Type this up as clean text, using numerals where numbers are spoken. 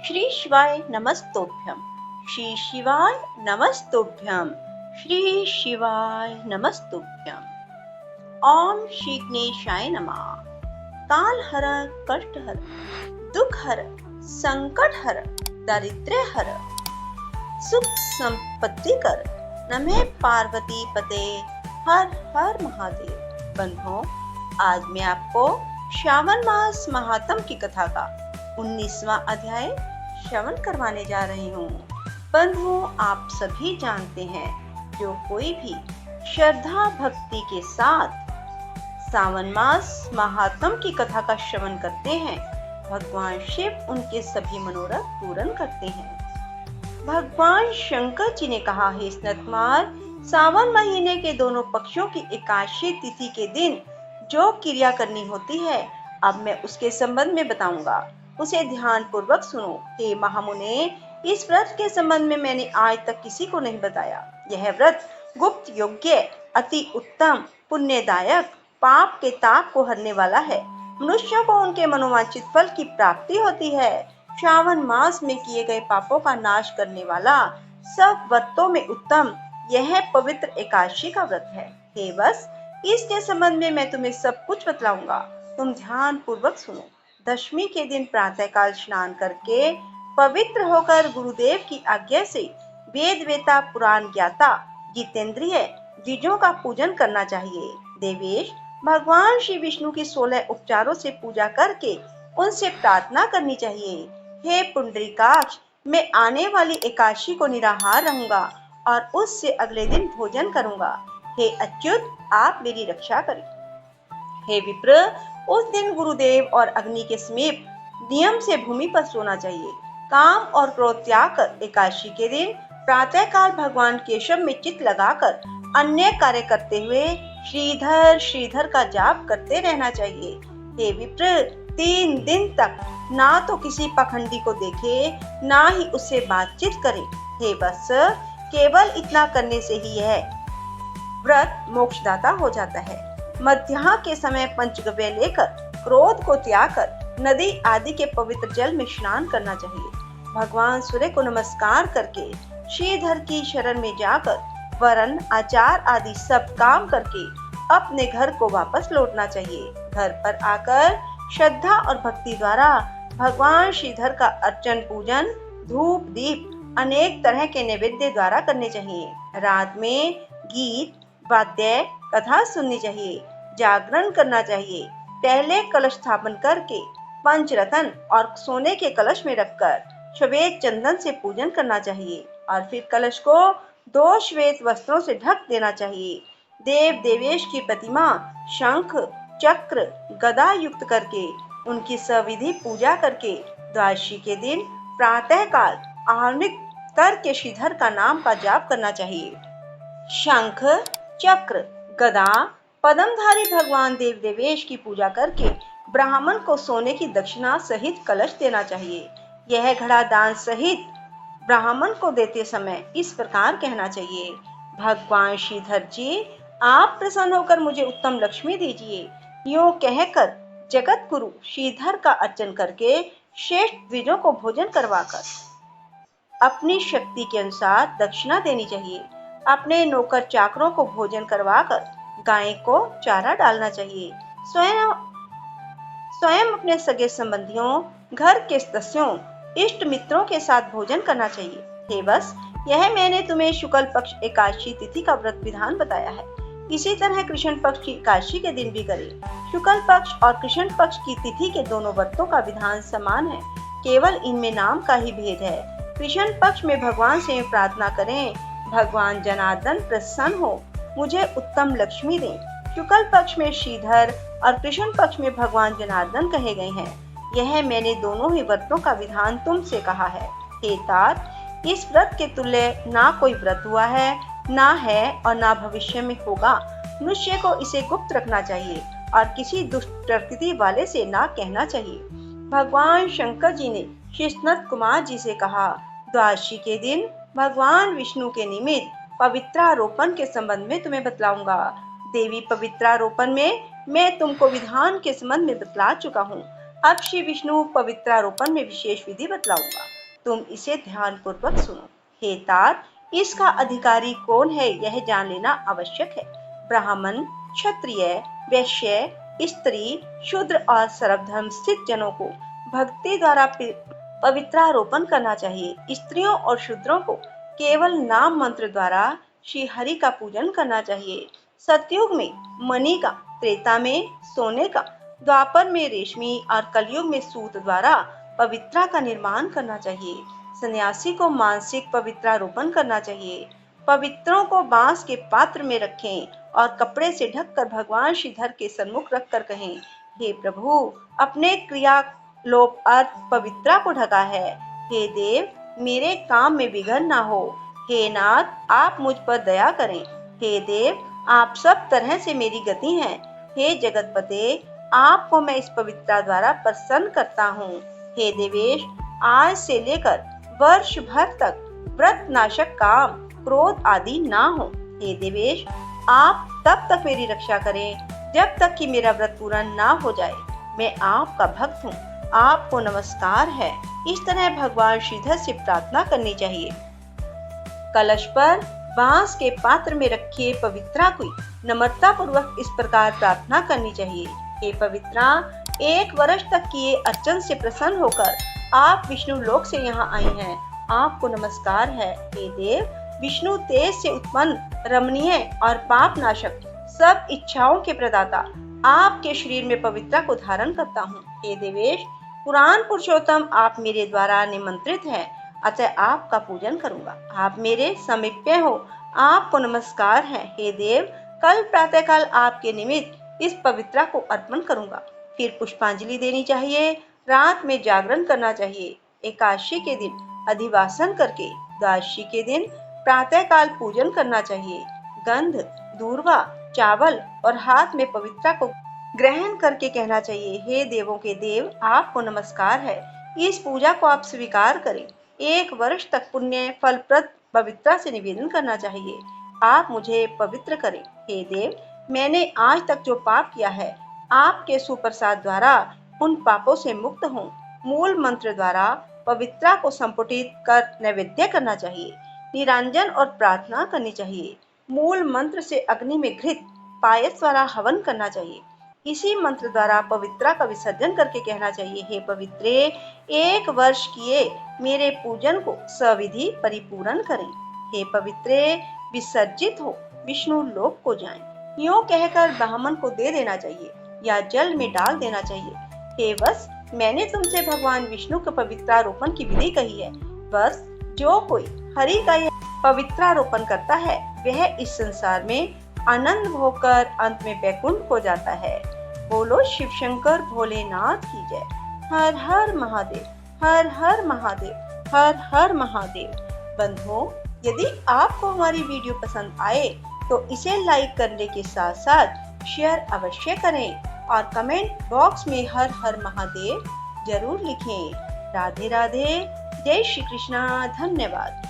श्री शिवाय नमस्तोभ्यम। श्री शिवाय नमस्तोभ्यम। श्री शिवाय नमस्तोभ्यम। ओम श्री गणेशाय नमः। काल हर, कष्ट हर, दुख हर, संकट हर, दारिद्र्य हर, सुख संपत्ति कर, नमः पार्वती पते, हर हर महादेव। बंधुओं, आज मैं आपको श्रावण मास महात्म की कथा का 19वां अध्याय श्रवण करवाने जा रही हूँ। बंधुओं, आप सभी जानते हैं, जो कोई भी श्रद्धा भक्ति के साथ सावन मास महात्म की कथा का श्रवण करते हैं, भगवान शिव उनके सभी मनोरथ पूर्ण करते हैं। भगवान शंकर जी ने कहा, हे सनत कुमार, सावन महीने के दोनों पक्षों की एकादशी तिथि के दिन जो क्रिया करनी होती है, अब मैं उसके संबंध में बताऊंगा, उसे ध्यान पूर्वक सुनो। हे महामुने, इस व्रत के संबंध में मैंने आज तक किसी को नहीं बताया। यह व्रत गुप्त योग्य, अति उत्तम, पुण्यदायक, पाप के ताप को हरने वाला है। मनुष्यों को उनके मनोवांछित फल की प्राप्ति होती है। श्रावण मास में किए गए पापों का नाश करने वाला सब व्रतों में उत्तम यह पवित्र एकादशी का व्रत है। हे बस, इसके संबंध में मैं तुम्हें सब कुछ बतलाऊंगा, तुम ध्यान पूर्वक सुनो। दशमी के दिन प्रातःकाल स्नान करके पवित्र होकर गुरुदेव की आज्ञा से वेद वेता पुराण ज्ञाता जितेंद्रिय द्विजों का पूजन करना चाहिए। देवेश, भगवान श्री विष्णु की 16 उपचारों से पूजा करके उनसे प्रार्थना करनी चाहिए। हे पुंडरीकाक्ष, मैं आने वाली एकादशी को निराहार रहूंगा और उससे अगले दिन भोजन करूंगा। हे अच्युत, आप मेरी रक्षा करें। हे विप्र, उस दिन गुरुदेव और अग्नि के समीप नियम से भूमि पर सोना चाहिए। काम और क्रोध त्याग कर एकादशी के दिन प्रातःकाल भगवान केशव में चित्त लगाकर अन्य कार्य करते हुए श्रीधर श्रीधर का जाप करते रहना चाहिए। हे विप्र, 3 दिन तक ना तो किसी पखंडी को देखे, ना ही उससे बातचीत करे। हे वत्स, केवल इतना करने से ही यह व्रत मोक्षदाता हो जाता है। मध्याह्न के समय पंचगव्य लेकर क्रोध को त्याग कर नदी आदि के पवित्र जल में स्नान करना चाहिए। भगवान सूर्य को नमस्कार करके श्रीधर की शरण में जाकर वरण आचार आदि सब काम करके अपने घर को वापस लौटना चाहिए। घर पर आकर श्रद्धा और भक्ति द्वारा भगवान श्रीधर का अर्चन पूजन धूप दीप अनेक तरह के नैवेद्य द्वारा करने चाहिए। रात में गीत वाद्य कथा सुननी चाहिए, जागरण करना चाहिए। पहले कलश स्थापन करके पंचरत्न और सोने के कलश में रखकर श्वेत चंदन से पूजन करना चाहिए और फिर कलश को 2 श्वेत वस्त्रों से ढक देना चाहिए। देव देवेश की प्रतिमा शंख चक्र गदा युक्त करके उनकी सविधि पूजा करके द्वादशी के दिन प्रातःकाल आह्निक करके श्रीधर का नाम का जाप करना चाहिए। शंख चक्र गदा पद्मधारी भगवान देव देवेश की पूजा करके ब्राह्मण को सोने की दक्षिणा सहित कलश देना चाहिए। यह घड़ा दान सहित ब्राह्मण को देते समय इस प्रकार कहना चाहिए, भगवान श्रीधर जी, आप प्रसन्न होकर मुझे उत्तम लक्ष्मी दीजिए। यूं कहकर जगत गुरु श्रीधर का अर्चन करके श्रेष्ठ द्विजों को भोजन करवाकर अपनी शक्ति के अनुसार दक्षिणा देनी चाहिए। अपने नौकर चाकरों को भोजन करवाकर गाय को चारा डालना चाहिए। स्वयं अपने सगे संबंधियों, घर के सदस्यों, इष्ट मित्रों के साथ भोजन करना चाहिए। हे बस, यह मैंने तुम्हें शुक्ल पक्ष एकादशी तिथि का व्रत विधान बताया है। इसी तरह कृष्ण पक्ष की एकादशी के दिन भी करें। शुक्ल पक्ष और कृष्ण पक्ष की तिथि के दोनों व्रतों का विधान समान है, केवल इनमें नाम का ही भेद है। कृष्ण पक्ष में भगवान से प्रार्थना करें, भगवान जनार्दन प्रसन्न हो, मुझे उत्तम लक्ष्मी दें। शुक्ल पक्ष में श्रीधर और कृष्ण पक्ष में भगवान जनार्दन कहे गए हैं। यह मैंने दोनों ही व्रतों का विधान तुमसे कहा है। हे तात, इस व्रत के तुल्य ना कोई व्रत हुआ है, ना है और ना भविष्य में होगा। मनुष्य को इसे गुप्त रखना चाहिए और किसी दुष्ट प्रकृति वाले से ना कहना चाहिए। भगवान शंकर जी ने श्री सनत कुमार जी से कहा, द्वादशी के दिन भगवान विष्णु के निमित्त पवित्रारोपण के संबंध में तुम्हें बतलाऊंगा। देवी पवित्रारोपण में मैं तुमको विधान के संबंध में बतला चुका हूँ। अब श्री विष्णु पवित्रारोपण में विशेष विधि बतलाऊंगा। तुम इसे ध्यानपूर्वक सुनो। हे तात, इसका अधिकारी कौन है यह जान लेना आवश्यक है। ब्राह्मण, क्षत्रिय, वैश्य, स्त्री, शूद्र और सर्वधर्म स्थित जनों को भक्ति द्वारा पवित्रारोपण करना चाहिए। स्त्रियों और शूद्रों को केवल नाम मंत्र द्वारा श्री हरि का पूजन करना चाहिए। सतयुग में मणि का, त्रेता में सोने का, द्वापर में रेशमी और कलयुग में सूत द्वारा पवित्रा का निर्माण करना चाहिए। सन्यासी को मानसिक पवित्रारोपण करना चाहिए। पवित्रों को बांस के पात्र में रखें और कपड़े से ढककर भगवान श्रीधर के सन्मुख रखकर कहें, हे प्रभु, अपने क्रिया लोप अर्थ पवित्रा को ढका है। हे देव, मेरे काम में विघ्न ना हो। हे नाथ, आप मुझ पर दया करें। हे देव, आप सब तरह से मेरी गति हैं। हे जगतपते, आपको मैं इस पवित्रा द्वारा प्रसन्न करता हूँ। हे देवेश, आज से लेकर वर्ष भर तक व्रत नाशक काम, क्रोध आदि ना हो। हे देवेश, आप तब तक मेरी रक्षा करें जब तक कि मेरा व्रत पूरा ना हो जाए। मैं आपका भक्त हूँ, आपको नमस्कार है। इस तरह भगवान श्रीधर से प्रार्थना करनी चाहिए। कलश पर बांस के पात्र में रखिए पवित्रा को नम्रता पूर्वक इस प्रकार प्रार्थना करनी चाहिए। हे पवित्रा, 1 वर्ष तक किए अर्चन से प्रसन्न होकर आप विष्णु लोक से यहाँ आई हैं। आपको नमस्कार है। हे देव, विष्णु तेज से उत्पन्न, रमणीय और पाप नाशक, सब इच्छाओं के प्रदाता, आपके शरीर में पवित्रा को धारण करता हूँ। हे देवेश, पुराण पुरुषोत्तम आप मेरे द्वारा निमंत्रित हैं, अतः आपका पूजन करूंगा। आप मेरे समीप्य हो, आपको नमस्कार है। हे देव, कल प्रातःकाल आपके निमित्त इस पवित्रा को अर्पण करूंगा। फिर पुष्पांजलि देनी चाहिए। रात में जागरण करना चाहिए। एकादशी के दिन अधिवासन करके द्वादशी के दिन प्रातःकाल पूजन करना चाहिए। गंध, दूर्वा, चावल और हाथ में पवित्रा को ग्रहण करके कहना चाहिए, हे देवों के देव, आपको नमस्कार है। इस पूजा को आप स्वीकार करें। 1 वर्ष तक पुण्य फलप्रद पवित्रा से निवेदन करना चाहिए। आप मुझे पवित्र करें। हे देव, मैंने आज तक जो पाप किया है, आपके सुप्रसाद द्वारा उन पापों से मुक्त हूँ। मूल मंत्र द्वारा पवित्रा को संपुटित कर नैवेद्य करना चाहिए। निरंजन और प्रार्थना करनी चाहिए। मूल मंत्र से अग्नि में घृत पायस द्वारा हवन करना चाहिए। इसी मंत्र द्वारा पवित्रा का विसर्जन करके कहना चाहिए, हे पवित्रे, 1 वर्ष किए मेरे पूजन को सविधि परिपूर्ण करें। हे पवित्रे, विसर्जित हो विष्णु लोक को जाएं। यूं कहकर ब्राह्मण को दे देना चाहिए या जल में डाल देना चाहिए। हे वत्स, मैंने तुमसे भगवान विष्णु के पवित्रारोपण की विधि कही है। बस जो कोई हरि का यह पवित्रारोपण करता है, वह इस संसार में आनंद भोगकर अंत में वैकुंठ को जाता है। बोलो शिव शंकर भोलेनाथ की जय। हर हर महादेव, हर हर महादेव, हर हर महादेव। बंधुओं, यदि आपको हमारी वीडियो पसंद आए तो इसे लाइक करने के साथ साथ शेयर अवश्य करें और कमेंट बॉक्स में हर हर महादेव जरूर लिखें। राधे राधे, जय श्री कृष्णा, धन्यवाद।